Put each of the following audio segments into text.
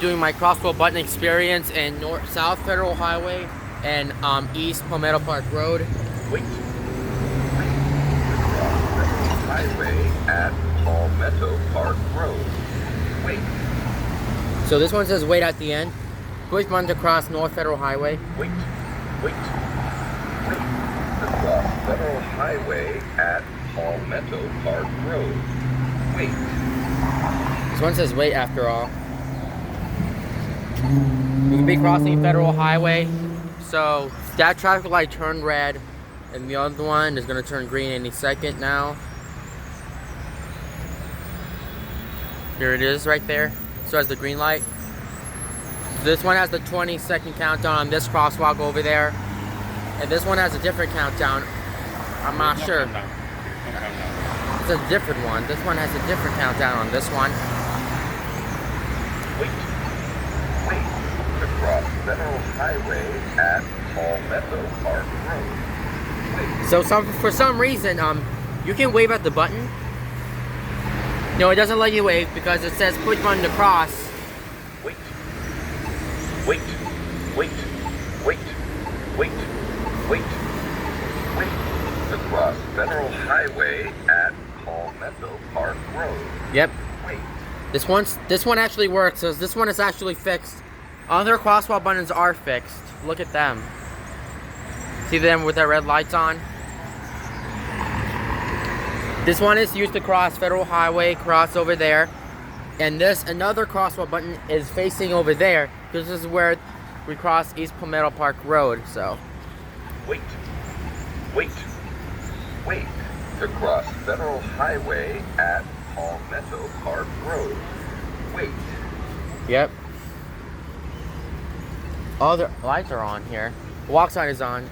Doing my crosswalk button experience in South Federal Highway and East Palmetto Park Road. Wait. Highway at Palmetto Park Road. Wait. So this one says wait at the end. Push button to cross North Federal Highway. Wait. Wait. Wait. To cross Federal Highway at Palmetto Park Road. Wait. This one says wait after all. We could be crossing Federal Highway. So that traffic light turned red and the other one is going to turn green any second now. Here it is right there. So has the green light. This one has the 20-second countdown on this crosswalk over there. And this one has a different countdown. I'm not sure. It's a different one. This one has a different countdown on this one. Wait. Wait. To cross Federal Highway at Palmetto Park Road. Wait. So for some reason, you can wave at the button. No, it doesn't let you wave because it says push button to cross. Wait. Wait. Wait. Wait. Wait. Wait. Wait. To cross Federal Highway at Palmetto Park Road. Yep. Wait. This one actually works. So this one is actually fixed. Other crosswalk buttons are fixed. Look at them. See them with their red lights on? This one is used to cross Federal Highway, cross over there. And another crosswalk button is facing over there. This is where we cross East Palmetto Park Road, so. Wait. Wait. Wait. To cross Federal Highway at Palmetto Park Road. Wait. Yep. All the lights are on here. Walk sign is on.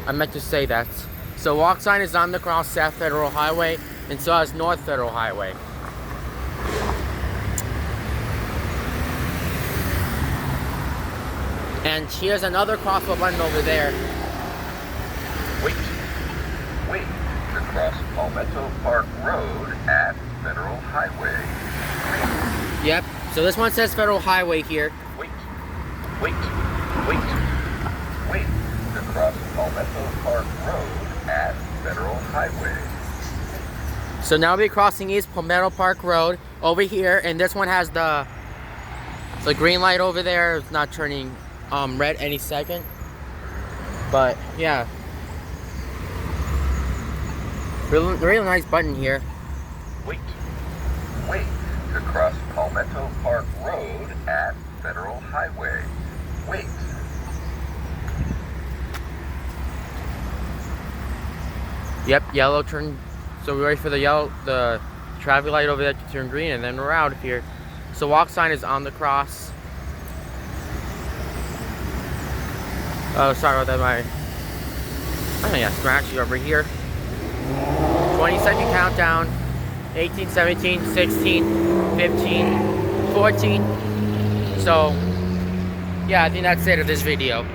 I meant to say that. So walk sign is on the cross South Federal Highway, and so is North Federal Highway. And here's another crosswalk button over there. Wait. Wait. To cross Palmetto Park Road at Federal Highway. Wait. Yep. So this one says Federal Highway here. Wait. Wait. Wait. Wait. To cross Palmetto Park Road at Federal Highway. So now we'll be crossing East Palmetto Park Road over here, and this one has the green light over there. It's not turning red any second. But yeah, really nice button here. Wait. Wait. To cross Palmetto Park Road at Federal Highway. Wait. Yep, yellow turn. So we're ready for the traffic light over there to turn green, and then we're out of here. So walk sign is on the cross. Oh, sorry about that. Oh yeah, we're actually over here. 20-second countdown. 18, 17, 16, 15, 14. So yeah, I think that's it of this video.